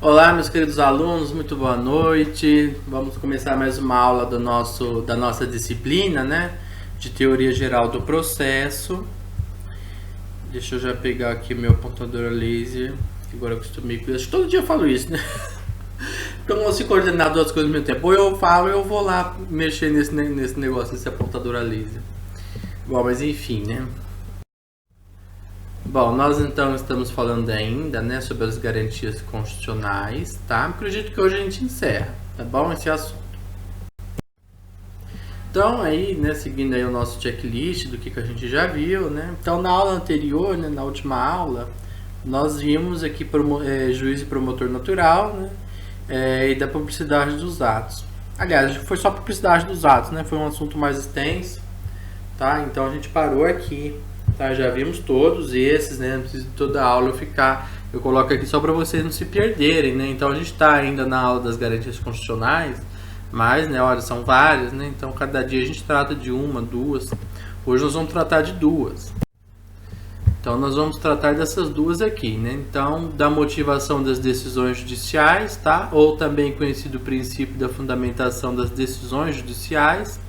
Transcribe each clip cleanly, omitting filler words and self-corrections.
Olá, meus queridos alunos, muito boa noite. Vamos começar mais uma aula da nossa disciplina, né? De teoria geral do processo. Deixa eu já pegar aqui meu apontador a laser, que agora eu acostumei com isso. Acho que todo dia eu falo isso, né? Porque eu não consigo coordenar duas coisas ao mesmo tempo. Ou eu falo, eu vou lá mexer nesse negócio, nesse apontador a laser. Bom, mas enfim, né? Bom, nós então estamos falando ainda, né, sobre as garantias constitucionais, tá? Acredito que hoje a gente encerra, tá bom, esse assunto. Então, aí, né, seguindo aí o nosso checklist do que a gente já viu, né? Então, na aula anterior, né, na última aula, nós vimos aqui juiz e promotor natural, né? E da publicidade dos atos. Aliás, foi só publicidade dos atos, né? Foi um assunto mais extenso, tá? Então, a gente parou aqui. Tá, já vimos todos esses, né? Não precisa de toda a aula eu coloco aqui só para vocês não se perderem, né? Então a gente está ainda na aula das garantias constitucionais, mas, né, olha, são várias, né? Então cada dia a gente trata de uma, duas. Hoje nós vamos tratar de duas. Então nós vamos tratar dessas duas aqui, né? Então, da motivação das decisões judiciais, tá? Ou também conhecido o princípio da fundamentação das decisões judiciais.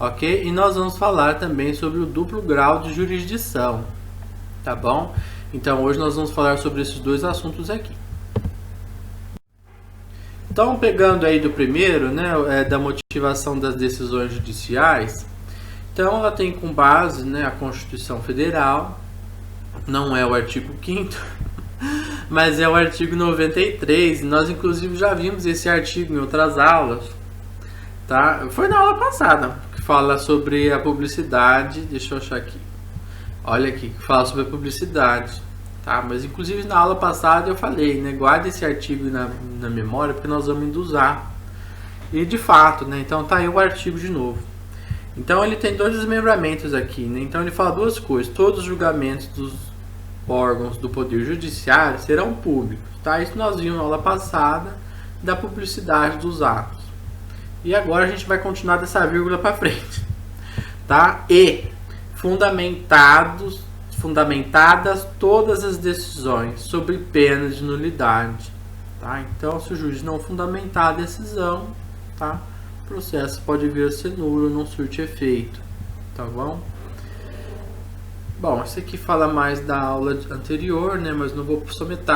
Ok? E nós vamos falar também sobre o duplo grau de jurisdição, tá bom? Então hoje nós vamos falar sobre esses dois assuntos aqui. Então, pegando aí do primeiro, né, da motivação das decisões judiciais, então ela tem como base, né, a Constituição Federal, não é o artigo 5º, mas é o artigo 93, e nós inclusive já vimos esse artigo em outras aulas, tá? Foi na aula passada, fala sobre a publicidade, deixa eu achar aqui, olha aqui, fala sobre a publicidade, tá? Mas inclusive na aula passada eu falei, né, guarda esse artigo na memória, porque nós vamos usar, e de fato, né, então tá aí o artigo de novo. Então ele tem dois desmembramentos aqui, né, então ele fala duas coisas: todos os julgamentos dos órgãos do Poder Judiciário serão públicos, tá? Isso nós vimos na aula passada da publicidade dos atos. E agora a gente vai continuar dessa vírgula para frente, tá? E fundamentadas todas as decisões sobre pena de nulidade, tá? Então, se o juiz não fundamentar a decisão, tá? O processo pode vir a ser nulo, não surte efeito, tá bom? Bom, esse aqui fala mais da aula anterior, né? Mas não vou someter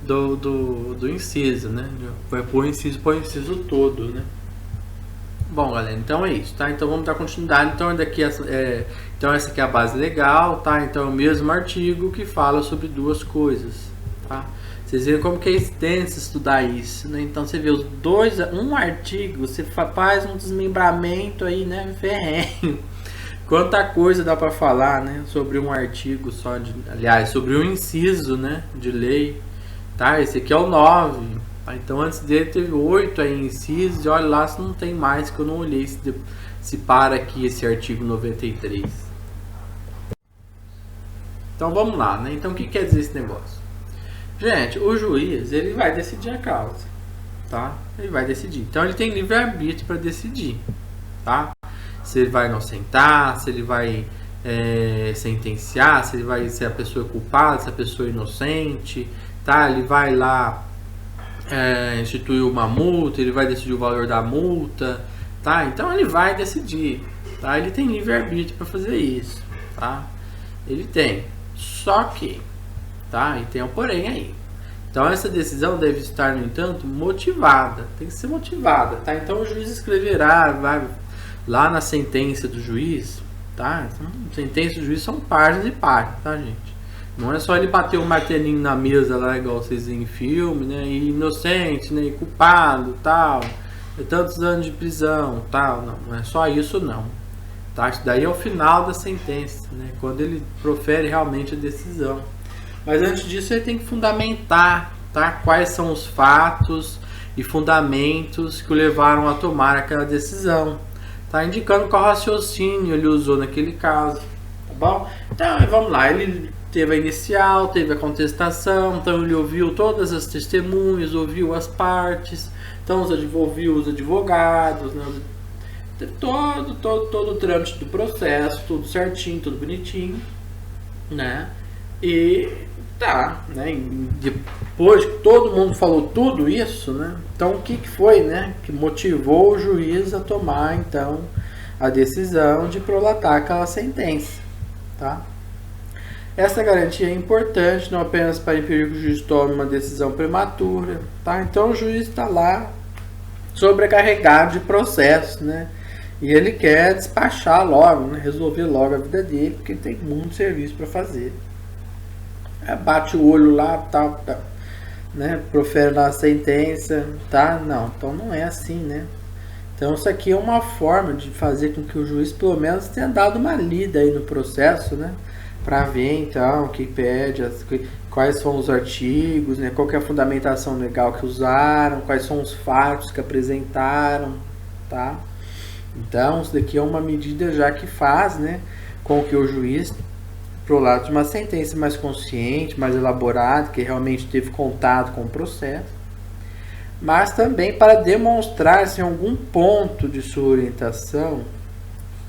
do inciso, né? Vai pôr o inciso todo, né? Bom, galera, então é isso, tá? Então vamos dar continuidade. Então então essa aqui é a base legal, tá? Então é o mesmo artigo que fala sobre duas coisas, tá? Vocês veem como que é extenso estudar isso, né? Então você vê um artigo, você faz um desmembramento aí, né? Ferrenho. Quanta coisa dá para falar, né? Sobre um artigo só, aliás, sobre um inciso, né? De lei. Tá, esse aqui é o 9, tá? Então antes dele teve 8 aí incisos, e olha lá se não tem mais, que eu não olhei se para aqui esse artigo 93. Então vamos lá, né? Então o que quer dizer esse negócio? Gente, o juiz, ele vai decidir a causa, tá? Ele vai decidir. Então ele tem livre-arbítrio para decidir, tá? Se ele vai inocentar, se ele vai sentenciar, se a pessoa é culpada, se a pessoa é inocente, tá? Ele vai lá instituir uma multa, ele vai decidir o valor da multa, tá? Então ele vai decidir, tá? Ele tem livre-arbítrio para fazer isso, tá? Ele tem. Só que, tá? E tem um porém aí. Então essa decisão deve estar, no entanto, motivada. Tem que ser motivada, tá? Então o juiz escreverá, vai lá na sentença do juiz, tá? Então, sentença do juiz são páginas e páginas, tá, gente? Não é só ele bater o martelinho na mesa lá, igual vocês veem em filme, né? E inocente, né? E culpado, tal. Tantos anos de prisão, tal. Não é só isso, não. Tá? Isso daí é o final da sentença, né? Quando ele profere realmente a decisão. Mas antes disso, ele tem que fundamentar, tá? Quais são os fatos e fundamentos que o levaram a tomar aquela decisão. Tá? Indicando qual raciocínio ele usou naquele caso. Tá bom? Então, vamos lá. Ele teve a inicial, teve a contestação, então ele ouviu todas as testemunhas, ouviu as partes, então ouviu os advogados, né? Teve todo o trâmite do processo, tudo certinho, tudo bonitinho, né? E Tá, né? Depois que todo mundo falou tudo isso, né? Então o que foi, né? Que motivou o juiz a tomar então a decisão de prolatar aquela sentença, tá? Essa garantia é importante não apenas para impedir que o juiz tome uma decisão prematura, tá? Então o juiz está lá sobrecarregado de processo, né? E ele quer despachar logo, né? Resolver logo a vida dele, porque ele tem muito serviço para fazer. Bate o olho lá, tá, né? Profere lá a sentença, tá? Não, então não é assim, né? Então isso aqui é uma forma de fazer com que o juiz pelo menos tenha dado uma lida aí no processo, né? Para ver então o que pede, quais são os artigos, né? Qual que é a fundamentação legal que usaram, quais são os fatos que apresentaram, tá? Então isso daqui é uma medida já que faz, né, com que o juiz prolate uma sentença mais consciente, mais elaborada, que realmente teve contato com o processo, mas também para demonstrar se em algum ponto de sua orientação,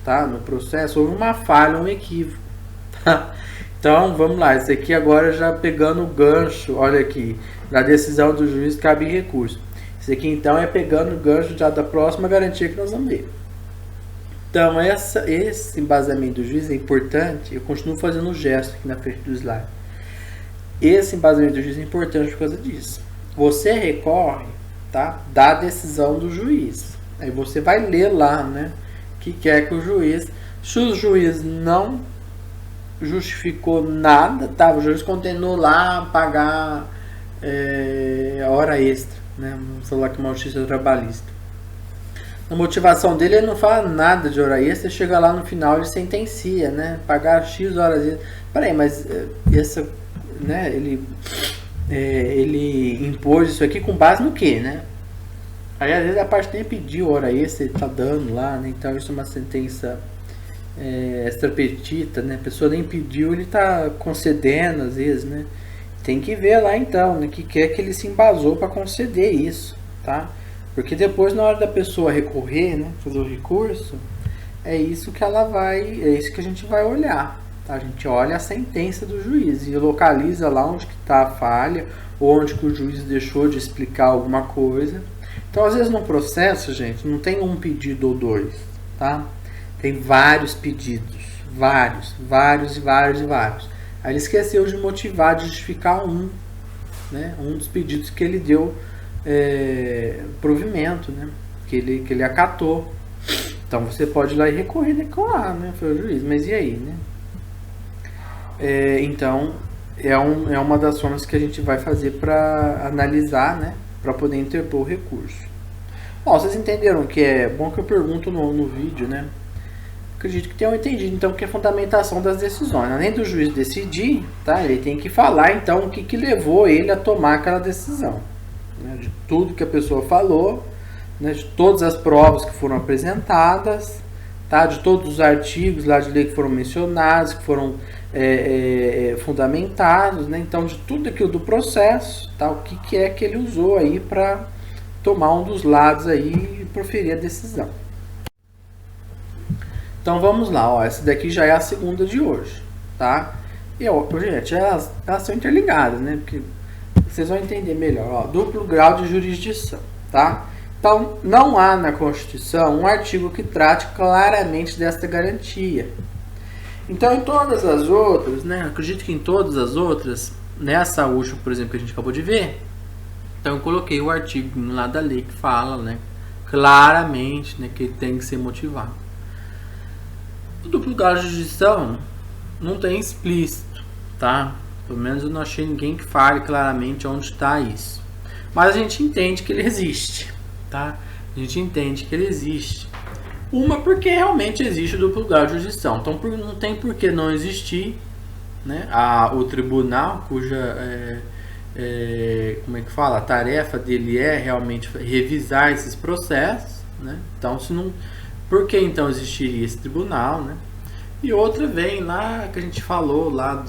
tá, no processo houve uma falha, um equívoco. Tá? Então vamos lá, esse aqui agora já pegando o gancho, olha aqui, da decisão do juiz cabe recurso. Esse aqui então é pegando o gancho já da próxima garantia que nós vamos ver. Então esse embasamento do juiz é importante, eu continuo fazendo o gesto aqui na frente do slide. Esse embasamento do juiz é importante por causa disso. Você recorre, tá, da decisão do juiz. Aí você vai ler lá, né, que quer que o juiz, se o juiz não justificou nada, tá, o juiz condenou lá a pagar a hora extra, né, vamos falar que é uma justiça trabalhista. Na motivação dele, ele não fala nada de hora extra, chega lá no final ele sentencia, né, pagar X horas extra. Peraí, mas essa, né, ele impôs isso aqui com base no que, né? Aí às vezes a parte nem pediu hora extra, ele tá dando lá, né? Então isso é uma sentença extra petita, né? A pessoa nem pediu, ele tá concedendo às vezes, né? Tem que ver lá então, né, que quer que ele se embasou para conceder isso, tá? Porque depois na hora da pessoa recorrer, né, fazer o recurso, é isso que a gente vai olhar. Tá? A gente olha a sentença do juiz e localiza lá onde que está a falha, ou onde que o juiz deixou de explicar alguma coisa. Então, às vezes no processo, gente, não tem um pedido ou dois, tá? Tem vários pedidos, vários. Aí ele esqueceu de motivar, de justificar né? Um dos pedidos que ele deu provimento, né? Que ele acatou. Então você pode ir lá e recorrer, né? Foi o juiz, mas e aí, né? Então é uma das formas que a gente vai fazer para analisar, né? Para poder interpor o recurso. Bom, vocês entenderam que é bom que eu pergunto no vídeo, né? Acredito que tenham entendido, então, que é a fundamentação das decisões. Além do juiz decidir, tá? Ele tem que falar, então, o que levou ele a tomar aquela decisão. Né? De tudo que a pessoa falou, né? De todas as provas que foram apresentadas, tá? De todos os artigos lá de lei que foram mencionados, que foram fundamentados, né? Então, de tudo aquilo do processo, tá? O que é que ele usou aí para tomar um dos lados aí e proferir a decisão. Então vamos lá, ó, essa daqui já é a segunda de hoje, tá? E, ó, gente, elas são interligadas, né? Porque vocês vão entender melhor, ó, duplo grau de jurisdição, tá? Então, não há na Constituição um artigo que trate claramente desta garantia. Então, em todas as outras, né? Acredito que em todas as outras, nessa última, por exemplo, que a gente acabou de ver, então eu coloquei o artigo lá da lei que fala, né? Claramente, né? Que ele tem que ser motivado. O duplo grau de jurisdição não tem explícito, tá? Pelo menos eu não achei ninguém que fale claramente onde está isso. Mas a gente entende que ele existe, tá? A gente entende que ele existe. Uma, porque realmente existe o duplo grau de jurisdição. Então não tem por que não existir, né? O tribunal, cuja como é que fala? A tarefa dele é realmente revisar esses processos, né? Então, se não... Por que então existiria esse tribunal, né? E outra vem lá que a gente falou lá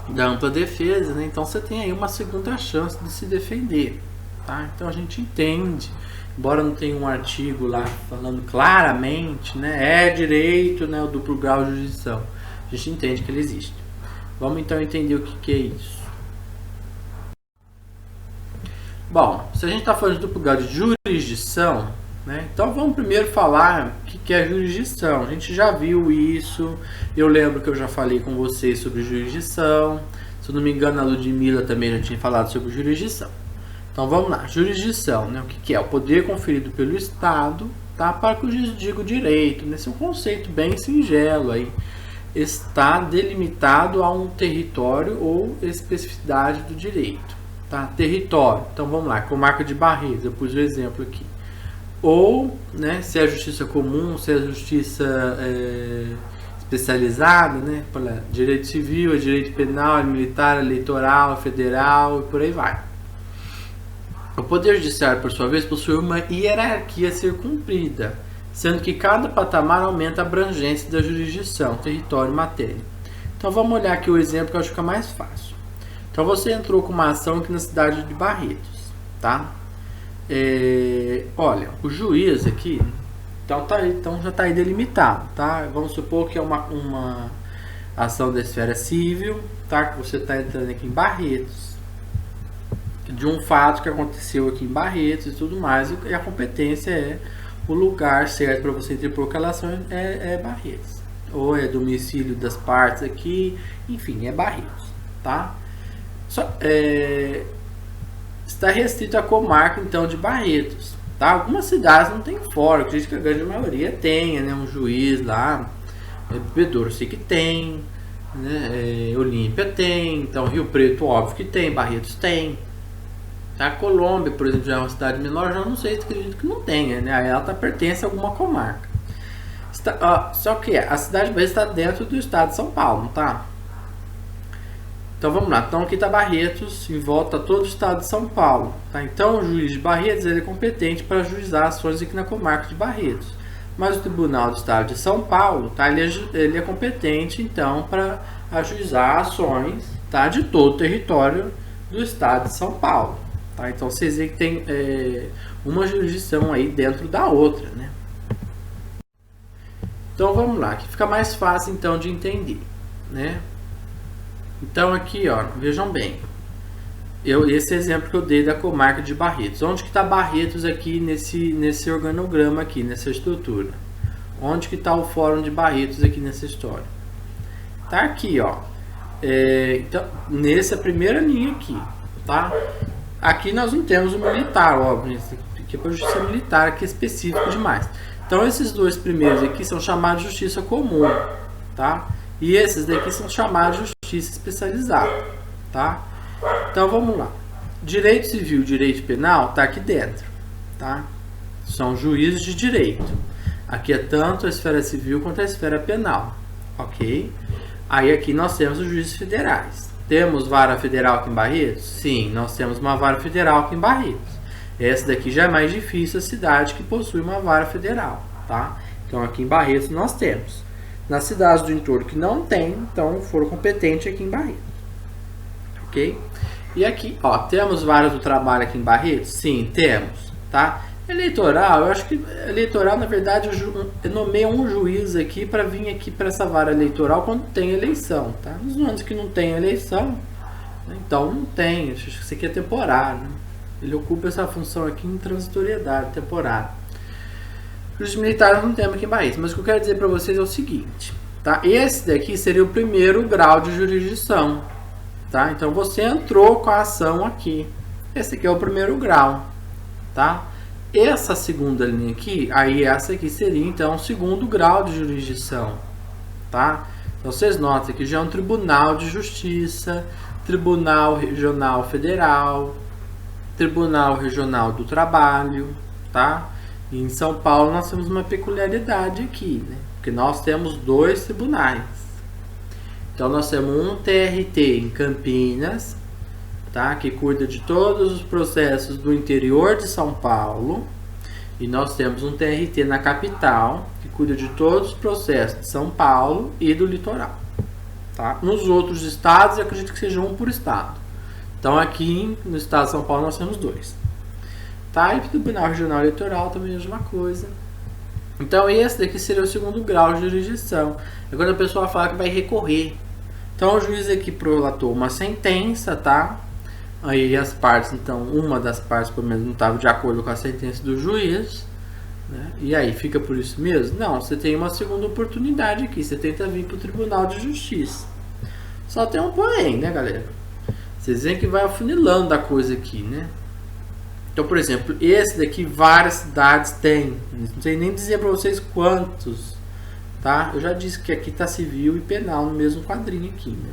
da ampla defesa, né? Então você tem aí uma segunda chance de se defender, tá? Então a gente entende, embora não tenha um artigo lá falando claramente, né? É direito, né? O duplo grau de jurisdição. A gente entende que ele existe. Vamos então entender o que é isso. Bom, se a gente está falando de duplo grau de jurisdição, né, então vamos primeiro falar o que é jurisdição. A gente já viu isso, eu lembro que eu já falei com vocês sobre jurisdição. Se eu não me engano, a Ludmilla também já tinha falado sobre jurisdição. Então vamos lá, jurisdição, né? O que é? O poder conferido pelo Estado, tá? Para que eu digo direito, né? Esse é um conceito bem singelo aí. Está delimitado a um território ou especificidade do direito, tá? Território, então vamos lá, comarca de Barretos, eu pus o exemplo aqui. Ou, né, se é justiça comum, se é justiça especializada, né? Direito civil, direito penal, militar, eleitoral, federal e por aí vai. O Poder Judiciário, por sua vez, possui uma hierarquia a ser cumprida, sendo que cada patamar aumenta a abrangência da jurisdição, território e matéria. Então vamos olhar aqui o exemplo que eu acho que é mais fácil. Então você entrou com uma ação aqui na cidade de Barretos, tá? Olha, o juiz aqui, então já está aí delimitado, tá? Vamos supor que é uma ação da esfera civil, tá? Que você está entrando aqui em Barretos, de um fato que aconteceu aqui em Barretos e tudo mais, e a competência é o lugar certo para você interpor aquela ação é Barretos, ou é domicílio das partes aqui, enfim, é Barretos, tá? Está restrito à comarca então de Barretos, tá? Algumas cidades não tem fora, acredito que a grande maioria tenha, né, um juiz lá, Bebedouro sei que tem, né, Olímpia tem, então Rio Preto óbvio que tem, Barretos tem. A Colômbia, por exemplo, já é uma cidade menor, já não sei, acredito que não tenha, né? Ela pertence a alguma comarca. Só que a cidade de Barretos está dentro do estado de São Paulo, tá? Então vamos lá. Então aqui está Barretos, em volta a todo o estado de São Paulo, tá? Então o juiz de Barretos ele é competente para ajuizar ações aqui na comarca de Barretos. Mas o Tribunal do Estado de São Paulo, tá? Ele é competente então para ajuizar ações, tá? De todo o território do estado de São Paulo. Tá, então vocês veem que tem uma jurisdição aí dentro da outra, né? Então vamos lá, que fica mais fácil então de entender, né? Então aqui, ó, vejam bem, esse exemplo que eu dei da comarca de Barretos, onde que está Barretos aqui nesse organograma aqui, nessa estrutura? Onde que está o fórum de Barretos aqui nessa história? Tá aqui, ó, então nessa primeira linha aqui, tá? Aqui nós não temos o militar, óbvio, aqui é para justiça militar, aqui é específico demais. Então esses dois primeiros aqui são chamados de justiça comum, tá? E esses daqui são chamados de justiça especializada, tá? Então vamos lá. Direito civil e direito penal tá aqui dentro, tá? São juízes de direito. Aqui é tanto a esfera civil quanto a esfera penal, ok? Aí aqui nós temos os juízes federais. Temos vara federal aqui em Barretos? Sim, nós temos uma vara federal aqui em Barretos. Essa daqui já é mais difícil a cidade que possui uma vara federal, tá? Então aqui em Barretos nós temos. Nas cidades do entorno que não tem, então foram competentes aqui em Barretos. Ok? E aqui, ó, temos vara do trabalho aqui em Barretos? Sim, temos, tá? Eleitoral, eu acho que eleitoral, na verdade, nomeia um juiz aqui para vir aqui para essa vara eleitoral quando tem eleição, tá? Nos anos que não tem eleição, né? Então não tem, acho que isso aqui é temporário, né? Ele ocupa essa função aqui em transitoriedade, temporária. Os militares não temos aqui em Barretos, mas o que eu quero dizer para vocês é o seguinte, tá? Esse daqui seria o primeiro grau de jurisdição, tá? Então você entrou com a ação aqui, esse aqui é o primeiro grau, tá? Essa segunda linha aqui, aí essa aqui seria então o segundo grau de jurisdição, tá? Então vocês notam que já é um tribunal de justiça, tribunal regional federal, tribunal regional do trabalho, tá? E em São Paulo nós temos uma peculiaridade aqui, né? Porque nós temos dois tribunais. Então nós temos um TRT em Campinas, tá? Que cuida de todos os processos do interior de São Paulo, e nós temos um TRT na capital que cuida de todos os processos de São Paulo e do litoral, tá? Nos outros estados eu acredito que seja um por estado. Então aqui no estado de São Paulo nós temos dois, tá? E o Tribunal Regional Eleitoral também é a mesma coisa. Então esse daqui seria o segundo grau de jurisdição. É quando a pessoa fala que vai recorrer. Então o juiz aqui prolatou uma sentença, tá? Aí as partes, então, uma das partes pelo menos não estava de acordo com a sentença do juiz, né? E aí fica por isso mesmo? Não, você tem uma segunda oportunidade aqui, você tenta vir para o Tribunal de Justiça. Só tem um porém, né, galera? Vocês veem que vai afunilando a coisa aqui, né? Então, por exemplo, esse daqui várias cidades têm. Não sei nem dizer para vocês quantos, tá? Eu já disse que aqui está civil e penal no mesmo quadrinho aqui, né?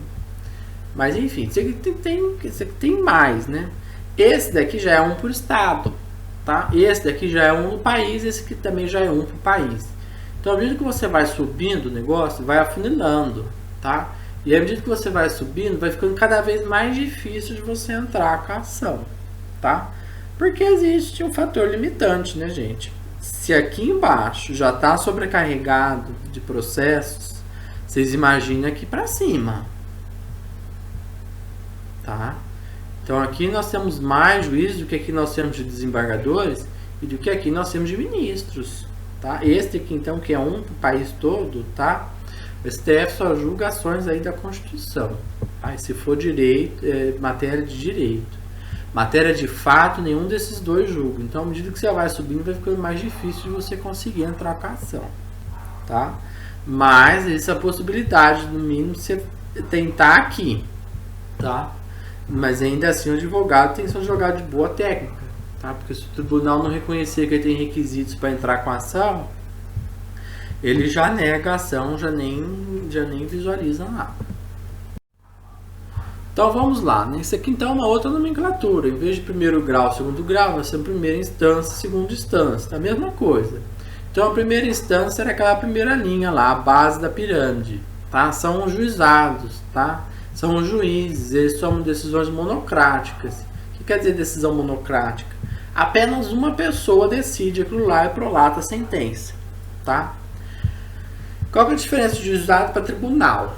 Mas enfim, esse aqui tem mais, né? Esse daqui já é um por estado, tá? Esse daqui já é um no país, esse aqui também já é um por país. Então, à medida que você vai subindo o negócio, vai afunilando, tá? E à medida que você vai subindo, vai ficando cada vez mais difícil de você entrar com a ação, tá? Porque existe um fator limitante, né, gente? Se aqui embaixo já está sobrecarregado de processos, vocês imaginam aqui para cima, tá? Então aqui nós temos mais juízes do que aqui nós temos de desembargadores e do que aqui nós temos de ministros, tá? Este aqui então, que é um para o país todo, tá? O STF só julga ações aí da Constituição, tá? E se for direito, matéria de direito. Matéria de fato, nenhum desses dois julga. Então, à medida que você vai subindo, vai ficando mais difícil de você conseguir entrar com a ação, tá? Mas existe a possibilidade, no mínimo, de você tentar aqui, tá? Mas ainda assim, o advogado tem que ser um advogado de boa técnica, tá? Porque se o tribunal não reconhecer que ele tem requisitos para entrar com a ação, ele já nega a ação, já nem visualiza nada. Então vamos lá, né? Isso aqui então é uma outra nomenclatura. Em vez de primeiro grau, segundo grau, vai ser primeira instância, segunda instância. A mesma coisa. Então a primeira instância era aquela primeira linha lá, a base da pirâmide, tá? São os juizados, tá? São os juízes, eles tomam decisões monocráticas. O que quer dizer decisão monocrática? Apenas uma pessoa decide aquilo lá e prolata a sentença, tá? Qual que é a diferença de juizado para tribunal?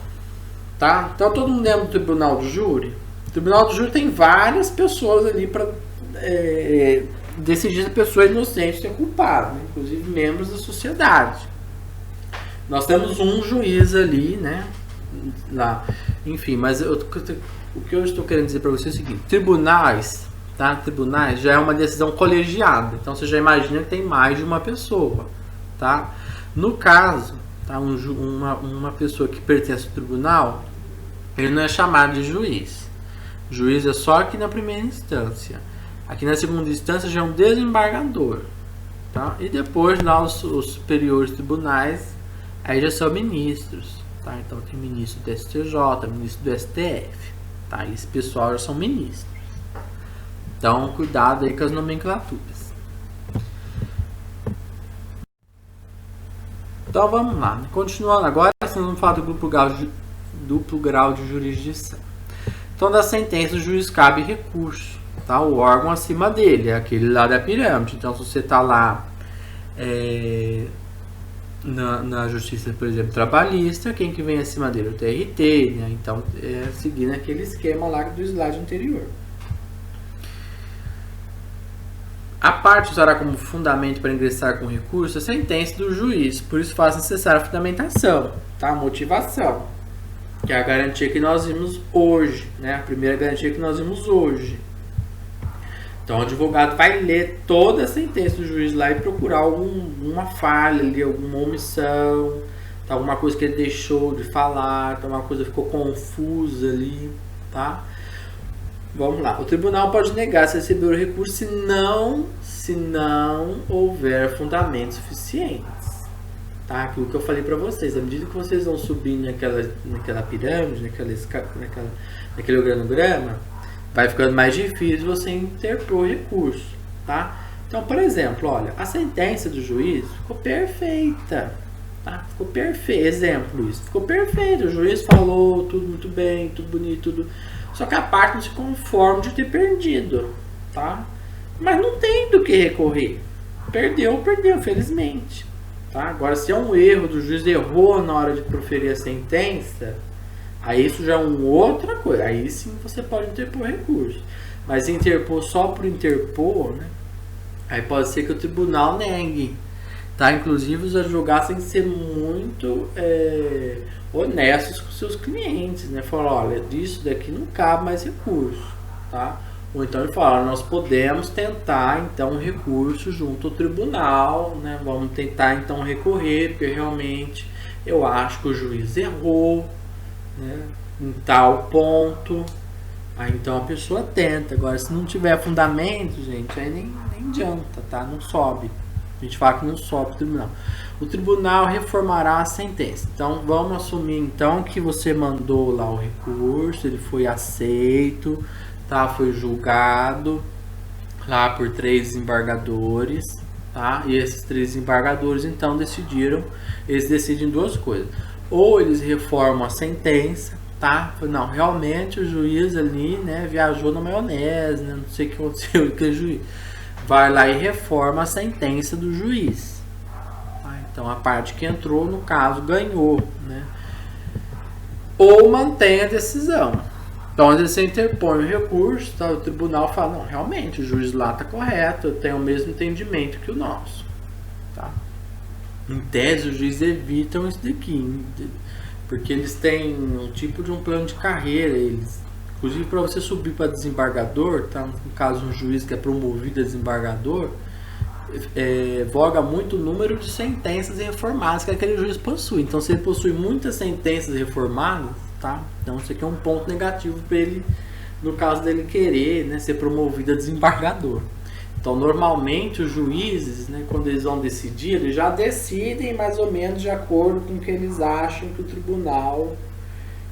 Tá? Então todo mundo lembra do tribunal do júri? O tribunal do júri tem várias pessoas ali para decidir se a pessoa é inocente ou é culpada, né? Inclusive membros da sociedade. Nós temos um juiz ali, né? Lá. Enfim, mas o que eu estou querendo dizer para vocês é o seguinte: tribunais, tá? Tribunais já é uma decisão colegiada, então você já imagina que tem mais de uma pessoa, tá? No caso, tá? Uma pessoa que pertence ao tribunal, ele não é chamado de juiz. Juiz é só aqui na primeira instância. Aqui na segunda instância já é um desembargador, tá? E depois lá os superiores tribunais, aí já são ministros, tá? Então tem ministro do STJ, ministro do STF, tá? E esse pessoal já são ministros. Então cuidado aí com as nomenclaturas. Então vamos lá, continuando agora, nós vamos falar do duplo grau de jurisdição. Então da sentença o juiz cabe recurso, tá? O órgão acima dele, é aquele lá da pirâmide. Então se você está lá na justiça, por exemplo, trabalhista, quem que vem acima dele? O TRT, né? Então seguindo aquele esquema lá do slide anterior. A parte usará como fundamento para ingressar com recurso a sentença do juiz, por isso faz necessária a fundamentação, tá? A motivação, que é a garantia que nós vimos hoje, né? A primeira garantia que nós vimos hoje. Então o advogado vai ler toda a sentença do juiz lá e procurar alguma falha ali, alguma omissão, tá? Alguma coisa que ele deixou de falar, tá? Uma coisa que ficou confusa ali, tá? Vamos lá. O tribunal pode negar se receber o recurso se não houver fundamentos suficientes. Tá? Aquilo que eu falei para vocês. À medida que vocês vão subindo naquela pirâmide, naquele organograma, vai ficando mais difícil você interpor recurso. Tá? Então, por exemplo, olha, a sentença do juiz ficou perfeita. Tá? Ficou perfeito. Exemplo, isso. Ficou perfeito. O juiz falou tudo muito bem, tudo bonito, tudo. Só que a parte não se conforma de ter perdido, tá? Mas não tem do que recorrer. Perdeu, felizmente. Tá? Agora, se é um erro do juiz, errou na hora de proferir a sentença, aí isso já é uma outra coisa. Aí sim você pode interpor recurso. Mas interpor só por interpor, né? Aí pode ser que o tribunal negue. Tá? Inclusive, os advogados têm que ser muito honestos com seus clientes, né? Falar, olha, disso daqui não cabe mais recurso, tá? Ou então ele fala, nós podemos tentar então um recurso junto ao tribunal, né? Vamos tentar então recorrer, porque realmente eu acho que o juiz errou, né, em tal ponto. Aí então a pessoa tenta. Agora, se não tiver fundamento, gente, aí nem adianta, tá? Não sobe. A gente fala que não sobe o tribunal. O tribunal reformará a sentença. Então vamos assumir então que você mandou lá o recurso, ele foi aceito, tá? Foi julgado lá por 3 desembargadores, tá? E esses 3 desembargadores então eles decidem 2 coisas. Ou eles reformam a sentença, tá? Não, realmente o juiz ali, né, viajou na maionese, né? Não sei o que aconteceu com o juiz. Vai lá e reforma a sentença do juiz. Tá? Então a parte que entrou, no caso, ganhou, né? Ou mantém a decisão. Então, às vezes você interpõe o recurso, tá? O tribunal fala, não, realmente, o juiz lá está correto, eu tenho o mesmo entendimento que o nosso. Tá? Em tese, os juízes evitam isso daqui, porque eles têm um tipo de um plano de carreira, inclusive para você subir para desembargador, tá? No caso, um juiz que é promovido a desembargador, voga muito o número de sentenças reformadas que aquele juiz possui. Então, se ele possui muitas sentenças reformadas, tá? Então isso aqui é um ponto negativo para ele, no caso dele querer, né, ser promovido a desembargador. Então normalmente os juízes, né, quando eles vão decidir, eles já decidem mais ou menos de acordo com o que eles acham que o tribunal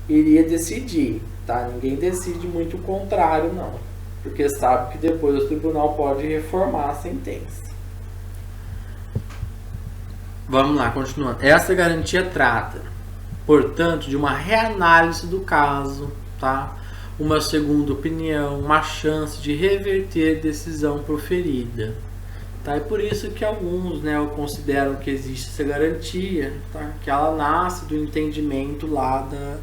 iria decidir, tá? Ninguém decide muito o contrário, não, porque sabe que depois o tribunal pode reformar a sentença. Vamos lá, continuando. Essa garantia trata, portanto, de uma reanálise do caso, tá? Uma segunda opinião, uma chance de reverter a decisão proferida. Tá? E por isso que alguns, né, consideram que existe essa garantia, tá? Que ela nasce do entendimento lá da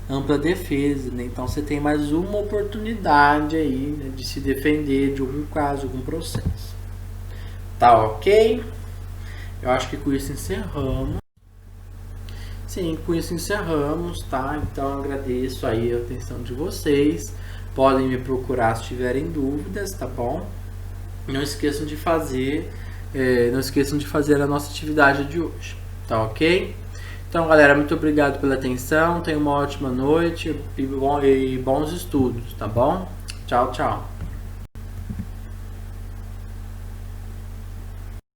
ampla defesa. Né? Então você tem mais uma oportunidade aí, né, de se defender de algum caso, algum processo. Tá ok? Eu acho que com isso encerramos. Sim, com isso encerramos, tá? Então agradeço aí a atenção de vocês. Podem me procurar se tiverem dúvidas, tá bom? Não esqueçam de fazer a nossa atividade de hoje, tá ok? Então, galera, muito obrigado pela atenção. Tenham uma ótima noite e bons estudos, tá bom? Tchau, tchau.